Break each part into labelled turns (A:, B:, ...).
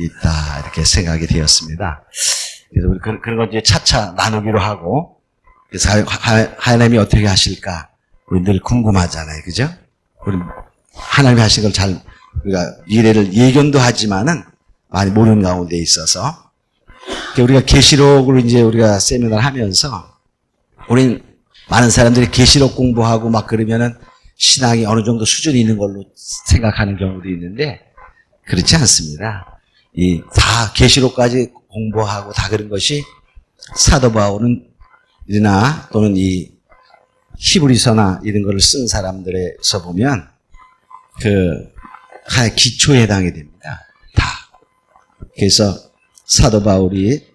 A: 있다 이렇게 생각이 되었습니다. 그래서 우리 그런 거 이제 차차 나누기로 하고, 그래서 하나님이 어떻게 하실까 우리 늘 궁금하잖아요, 그죠? 우리 하나님이 하신 걸 잘 우리가 미래를 예견도 하지만은 많이 모르는 가운데 있어서, 우리가 계시록으로 이제 우리가 세미나를 하면서 우린 많은 사람들이 계시록 공부하고 막 그러면은 신앙이 어느 정도 수준이 있는 걸로 생각하는 경우도 있는데 그렇지 않습니다. 이 다 계시록까지 공부하고 다 그런 것이 사도 바울이나 또는 이 히브리서나 이런 거를 쓴 사람들에서 보면 그 하나의 기초에 해당이 됩니다. 다. 그래서 사도 바울이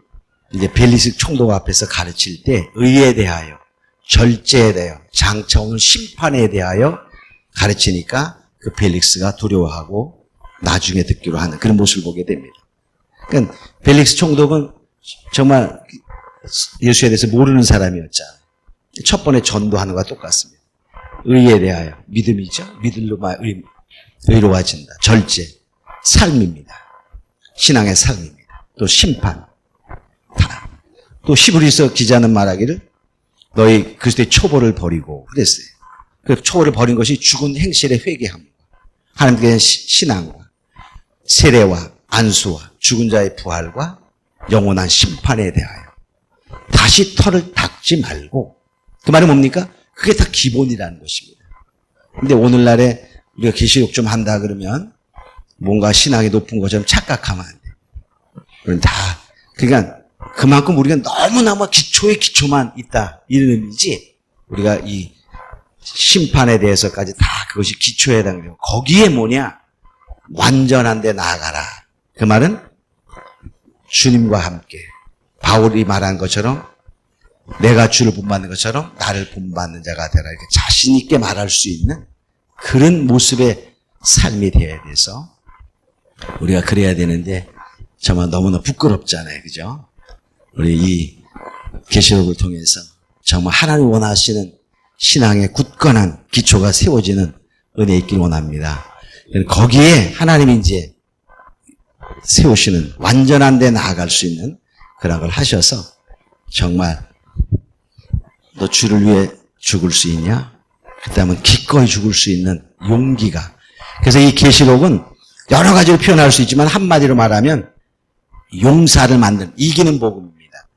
A: 이제 벨리스 총독 앞에서 가르칠 때 의에 대하여, 절제에 대하여, 장차 오는 심판에 대하여 가르치니까 그 벨릭스가 두려워하고 나중에 듣기로 하는 그런 모습을 보게 됩니다. 그러니까 벨릭스 총독은 정말 예수에 대해서 모르는 사람이었잖아요. 첫 번에 전도하는 것과 똑같습니다. 의에 대하여, 믿음이죠. 믿음으로 의로워진다. 절제, 삶입니다. 신앙의 삶입니다. 또 심판. 다. 또 히브리서 기자는 말하기를 너희 그리스도의 초보를 버리고 그랬어요. 그 초보를 버린 것이 죽은 행실의 회개함과 하나님께 대한 신앙과 세례와 안수와 죽은 자의 부활과 영원한 심판에 대하여 다시 털을 닦지 말고, 그 말은 뭡니까? 그게 다 기본이라는 것입니다. 근데 오늘날에 우리가 계시록 좀 한다 그러면 뭔가 신앙이 높은 것처럼 착각하면 안 돼. 그건 다, 그러니까 그만큼 우리가 너무나마 기초의 기초만 있다 이런 의미지, 우리가 이 심판에 대해서까지 다 그것이 기초에 해당돼요. 거기에 뭐냐? 완전한 데 나아가라. 그 말은 주님과 함께 바울이 말한 것처럼 내가 주를 본받는 것처럼 나를 본받는 자가 되라, 이렇게 자신 있게 말할 수 있는 그런 모습의 삶이 되어야 돼서 우리가 그래야 되는데 정말 너무나 부끄럽잖아요, 그죠? 우리 이 계시록을 통해서 정말 하나님 원하시는 신앙의 굳건한 기초가 세워지는 은혜 있길 원합니다. 거기에 하나님이 이제 세우시는 완전한 데 나아갈 수 있는 그런 걸 하셔서 정말 너 주를 위해 죽을 수 있냐? 그다음은 기꺼이 죽을 수 있는 용기가. 그래서 이 계시록은 여러 가지로 표현할 수 있지만 한마디로 말하면 용사를 만드는, 이기는 복음입니다.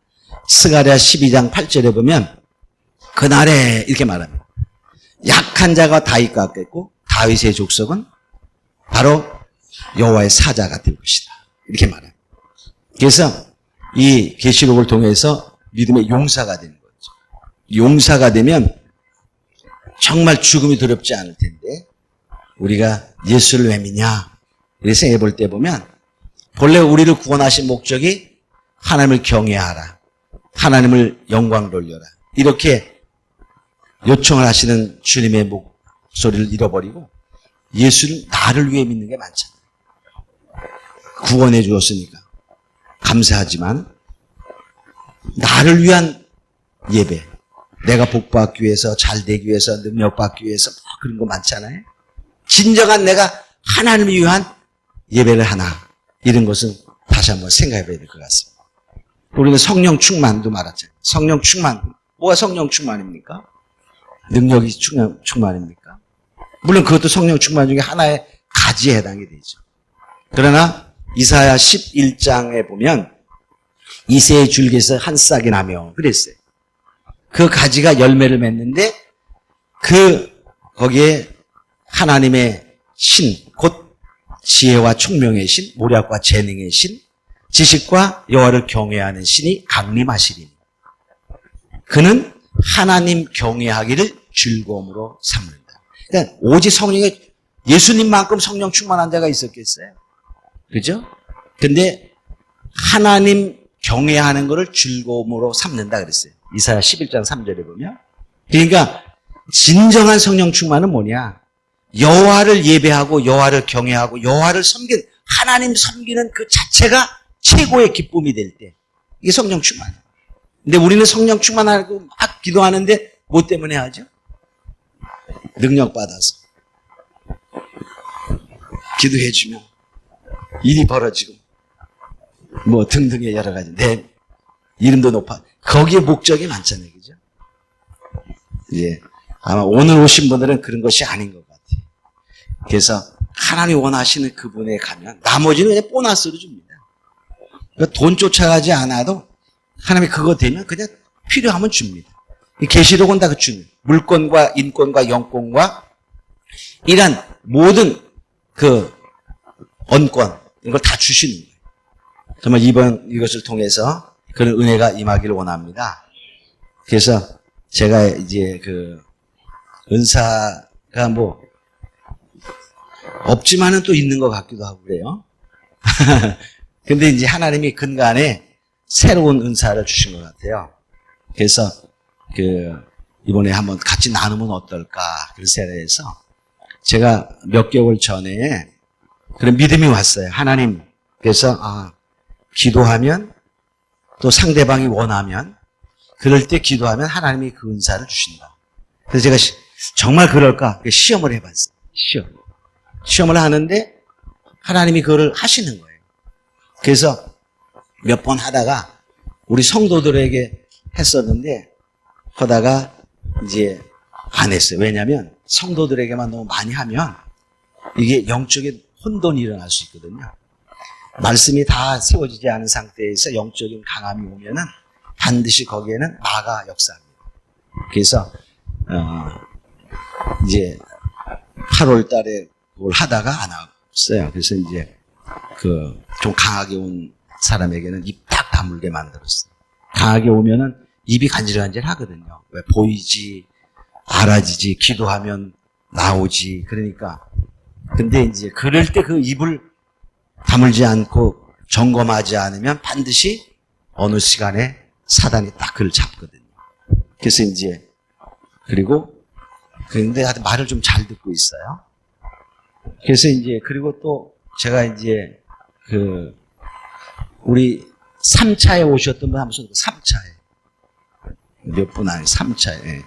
A: 스가랴 12장 8절에 보면 그날에 이렇게 말합니다. 약한 자가 다윗 같겠고 다윗의 족속은 바로 여호와의 사자가 될 것이다, 이렇게 말합니다. 그래서 이 계시록을 통해서 믿음의 용사가 되는 거죠. 용사가 되면 정말 죽음이 두렵지 않을 텐데 우리가 예수를 왜 믿냐 이렇게 생각해 볼 때 보면 본래 우리를 구원하신 목적이 하나님을 경외하라, 하나님을 영광 돌려라, 이렇게 요청을 하시는 주님의 목소리를 잃어버리고 예수를 나를 위해 믿는 게 많잖아요. 구원해 주었으니까 감사하지만 나를 위한 예배, 내가 복받기 위해서, 잘 되기 위해서, 능력받기 위해서 그런 거 많잖아요. 진정한 내가 하나님을 위한 예배를 하나, 이런 것은 다시 한번 생각해 봐야 될 것 같습니다. 우리는 성령 충만도 말하잖아요. 성령 충만, 뭐가 성령 충만입니까? 능력이 충만입니까? 물론 그것도 성령 충만 중에 하나의 가지에 해당이 되죠. 그러나 이사야 11장에 보면 이새의 줄기에서 한 싹이 나며 그랬어요. 그 가지가 열매를 맺는데 거기에 하나님의 신, 곧 지혜와 총명의 신, 모략과 재능의 신, 지식과 여호와를 경외하는 신이 강림하시리니 그는 하나님 경외하기를 즐거움으로 삼는다. 그러니까 오직 성령의, 예수님만큼 성령 충만한 자가 있었겠어요? 그죠? 근데 하나님 경외하는 것을 즐거움으로 삼는다 그랬어요. 이사야 11장 3절에 보면. 그러니까 진정한 성령 충만은 뭐냐? 여호와를 예배하고 여호와를 경외하고 여호와를 섬기는, 하나님 섬기는 그 자체가 최고의 기쁨이 될 때 이게 성령 충만이에요. 근데 우리는 성령 충만하고 막 기도하는데 뭐 때문에 하죠? 능력 받아서 기도해 주면 일이 벌어지고 뭐 등등의 여러 가지. 내 이름도 높아. 거기에 목적이 많잖아요. 그죠? 예. 아마 오늘 오신 분들은 그런 것이 아닌 것 같아요. 그래서 하나님 원하시는 그분에 가면 나머지는 그냥 보너스로 줍니다. 그러니까 돈 쫓아가지 않아도 하나님이 그거 되면 그냥 필요하면 줍니다. 계시록은 다 그 주는 물권과 인권과 영권과 이런 모든 그 언권 이걸 다 주시는 거예요. 정말 이것을 통해서 그런 은혜가 임하기를 원합니다. 그래서 제가 이제 그 은사가 뭐 없지만은 또 있는 것 같기도 하고 그래요. 근데 이제 하나님이 근간에 새로운 은사를 주신 것 같아요. 그래서 이번에 한번 같이 나누면 어떨까 그런 세례에서 제가 몇 개월 전에 그런 믿음이 왔어요. 하나님 그래서 기도하면 또 상대방이 원하면 그럴 때 기도하면 하나님이 그 은사를 주신다. 그래서 제가 정말 그럴까 시험을 해봤어요. 시험을 하는데 하나님이 그거를 하시는 거예요. 그래서 몇 번 하다가 우리 성도들에게 했었는데 하다가 이제 안 했어요. 왜냐하면 성도들에게만 너무 많이 하면 이게 영적인 혼돈이 일어날 수 있거든요. 말씀이 다 세워지지 않은 상태에서 영적인 강함이 오면은 반드시 거기에는 마가 역사합니다. 그래서 이제 8월 달에 그걸 하다가 안 했어요. 그래서 이제 좀 강하게 온 사람에게는 입 딱 다물게 만들었어요. 강하게 오면은 입이 간질간질 하거든요. 왜 보이지, 알아지지, 기도하면 나오지. 그러니까. 근데 이제 그럴 때 그 입을 다물지 않고 점검하지 않으면 반드시 어느 시간에 사단이 딱 그를 잡거든요. 그래서 이제, 그런데 하여튼 말을 좀 잘 듣고 있어요. 그래서 이제, 그리고 또 제가 이제, 우리 3차에 오셨던 분 한번 손 3차에. 몇 분 아니 3차에.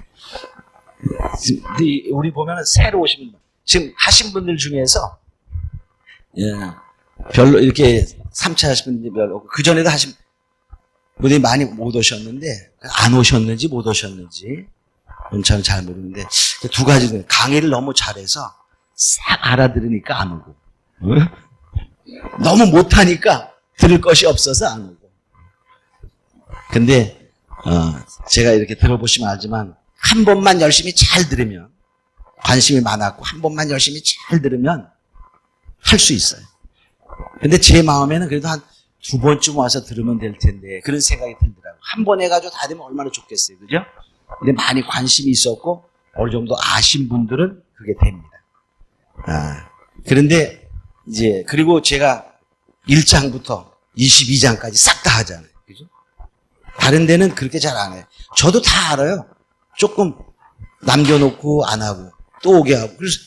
A: 우리 보면은 새로 오신 분, 지금 하신 분들 중에서, 별로 이렇게 3차 하신 분들이 별로, 그전에도 하신 분들이 많이 못 오셨는데, 안 오셨는지 못 오셨는지, 저는 잘 모르는데, 두 가지는 강의를 너무 잘해서 싹 알아들으니까 안 오고, 너무 못하니까 들을 것이 없어서 안 오고. 근데, 제가 이렇게 들어보시면 알지만, 한 번만 열심히 잘 들으면, 관심이 많았고, 한 번만 열심히 잘 들으면, 할 수 있어요. 근데 제 마음에는 그래도 한 두 번쯤 와서 들으면 될 텐데, 그런 생각이 들더라고요. 한 번 해가지고 다 되면 얼마나 좋겠어요. 그죠? 근데 많이 관심이 있었고, 어느 정도 아신 분들은 그게 됩니다. 그런데, 이제, 그리고 제가 1장부터 22장까지 싹 다 하잖아요. 그죠? 다른 데는 그렇게 잘 안 해요. 저도 다 알아요. 조금 남겨놓고 안 하고, 또 오게 하고. 그래서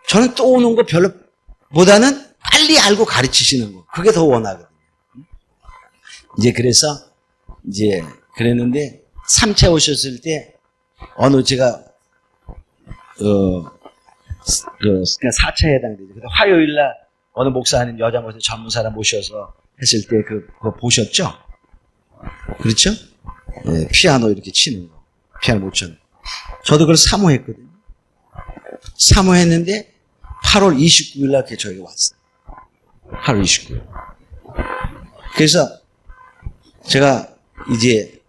A: 저는 또 오는 거 별로, 보다는 빨리 알고 가르치시는 거. 그게 더 원하거든요. 이제 그래서, 이제, 그랬는데, 3차 오셨을 때, 제가, 4차에 해당되죠. 근데 화요일날, 어느 목사님, 여자 목사, 젊은 사람 모셔서 했을 때, 그거 보셨죠? 그렇죠? 네, 피아노 이렇게 치는 거. 피아노 못 쳤는 거. 저도 그걸 사모했거든요. 사모했는데, 8월 29일날 저희가 왔어요. 8월 29일. 그래서 제가 이제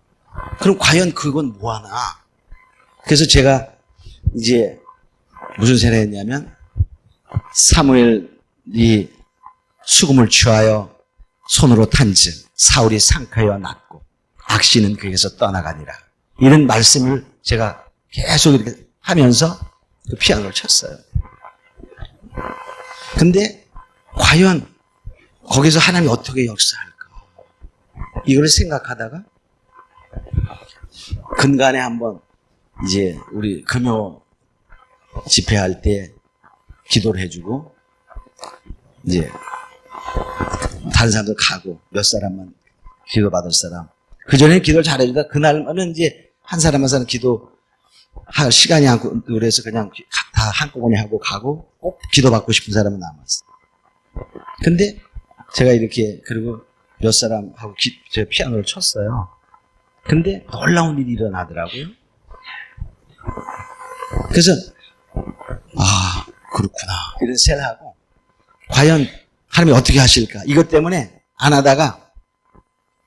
A: 그럼 과연 그건 뭐하나? 그래서 제가 이제 무슨 세례 했냐면 사무엘이 수금을 취하여 손으로 탄즉 사울이 상하여 났고 악신은 그에게서 떠나가니라. 이런 말씀을 제가 계속 이렇게 하면서 그 피아노를 쳤어요. 근데 과연 거기서 하나님이 어떻게 역사할까? 이걸 생각하다가 근간에 한번 이제 우리 금요 집회할 때 기도를 해주고 이제 다른 사람들 가고 몇 사람만 기도받을 사람. 그전에 기도를 잘해주다 그날은 이제 한 사람 한 사람 기도할 시간이 않고 그래서 그냥 다 한꺼번에 하고 가고 꼭 기도받고 싶은 사람은 남았어. 근데 제가 이렇게 그리고 몇 사람하고 제 피아노를 쳤어요. 근데 놀라운 일이 일어나더라고요. 그래서 아 그렇구나 이런 생각을 하고 과연 하나님이 어떻게 하실까 이것 때문에 안 하다가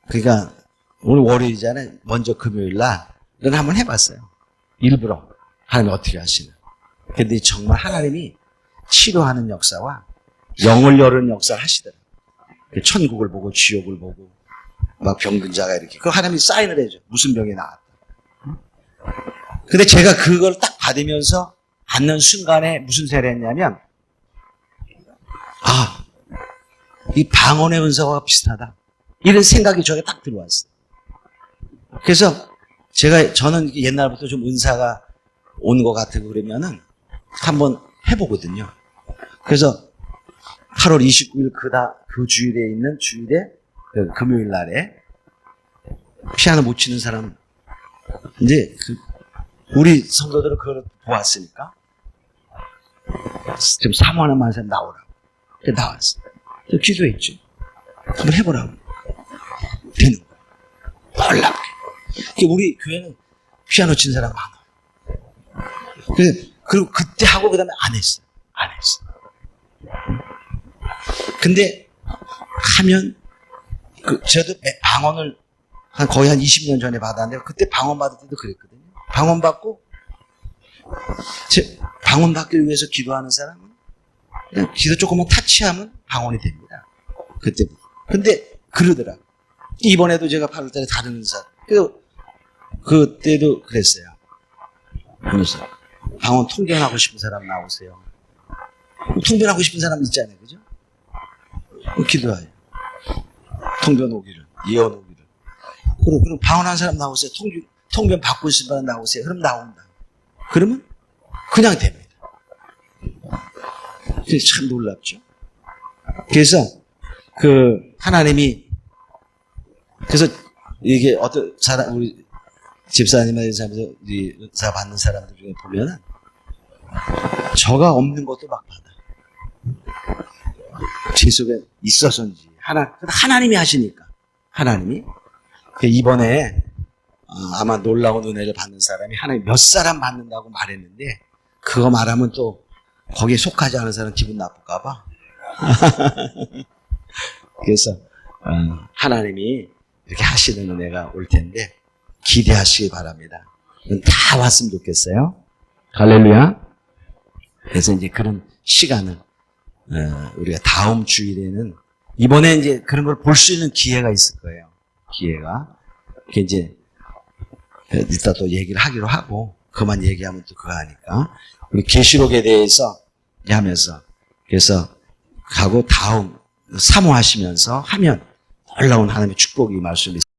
A: 그러니까 오늘 월요일이잖아요. 먼저 금요일날 이런 한번 해봤어요. 일부러 하나님이 어떻게 하시나. 근데 정말 하나님이 치료하는 역사와 영을 여는 역사를 하시더라고요. 천국을 보고 지옥을 보고 막 병든 자가 이렇게 그 하나님이 사인을 해줘. 무슨 병이 나왔다. 근데 제가 그걸 딱 받으면서 받는 순간에 무슨 생각을 했냐면 아, 이 방언의 은사와 비슷하다. 이런 생각이 저에게 딱 들어왔어요. 그래서 저는 옛날부터 좀 은사가 오는 것 같고 그러면은 한번 해보거든요. 그래서 8월 29일 그 주일에 있는 주일에 금요일 날에 피아노 못 치는 사람 이제 우리 성도들은 그걸 보았으니까 지금 사모하는 많은 사람 나오라고. 그래서 나왔어. 그래서 기도했죠. 한번 해보라고. 되는 거야. 놀랍게. 우리 교회는 피아노 치는 사람 많아. 그리고 그때 하고 그 다음에 안 했어. 안 했어. 근데 하면 저도 방언을 거의 한 20년 전에 받았는데 그때 방언 받을 때도 그랬거든요. 방언 받고 방언 받기 위해서 기도하는 사람은 그냥 기도 조금만 타치하면 방언이 됩니다. 그때. 근데 그러더라. 이번에도 제가 8월 달에 다른 은사. 그때도 그랬어요. 그래서 방언 통변하고 싶은 사람 나오세요. 통변하고 싶은 사람 있잖아요. 그죠? 기도해요. 통변 오기를, 예언 오기를. 그럼 방언한 사람 나오세요. 통변 받고 싶은 사람 나오세요. 그럼 나온다. 그러면 그냥 됩니다. 참 놀랍죠? 그래서 하나님이 그래서 이게 어떤 사람 우리 집사님이나 의사에서 우리 의사 받는 사람들 중에 보면은 저가 없는 것도 막 받아. 제 속에 있어서인지 하나님이 하시니까 하나님이 이번에 아마 놀라운 은혜를 받는 사람이 하나님 몇 사람 받는다고 말했는데 그거 말하면 또 거기에 속하지 않은 사람 기분 나쁠까 봐. 그래서 하나님이 이렇게 하시는 은혜가 올 텐데 기대하시기 바랍니다. 다 왔으면 좋겠어요. 할렐루야. 그래서 이제 그런 시간을 우리가 다음 주일에는 이번에 이제 그런 걸 볼 수 있는 기회가 있을 거예요. 기회가. 그게 이제 이따 또 얘기를 하기로 하고 그만 얘기하면 또 그거 하니까 우리 계시록에 대해서 하면서 그래서 가고 다음 사모하시면서 하면 놀라운 하나님의 축복이 임할 수 있습니다.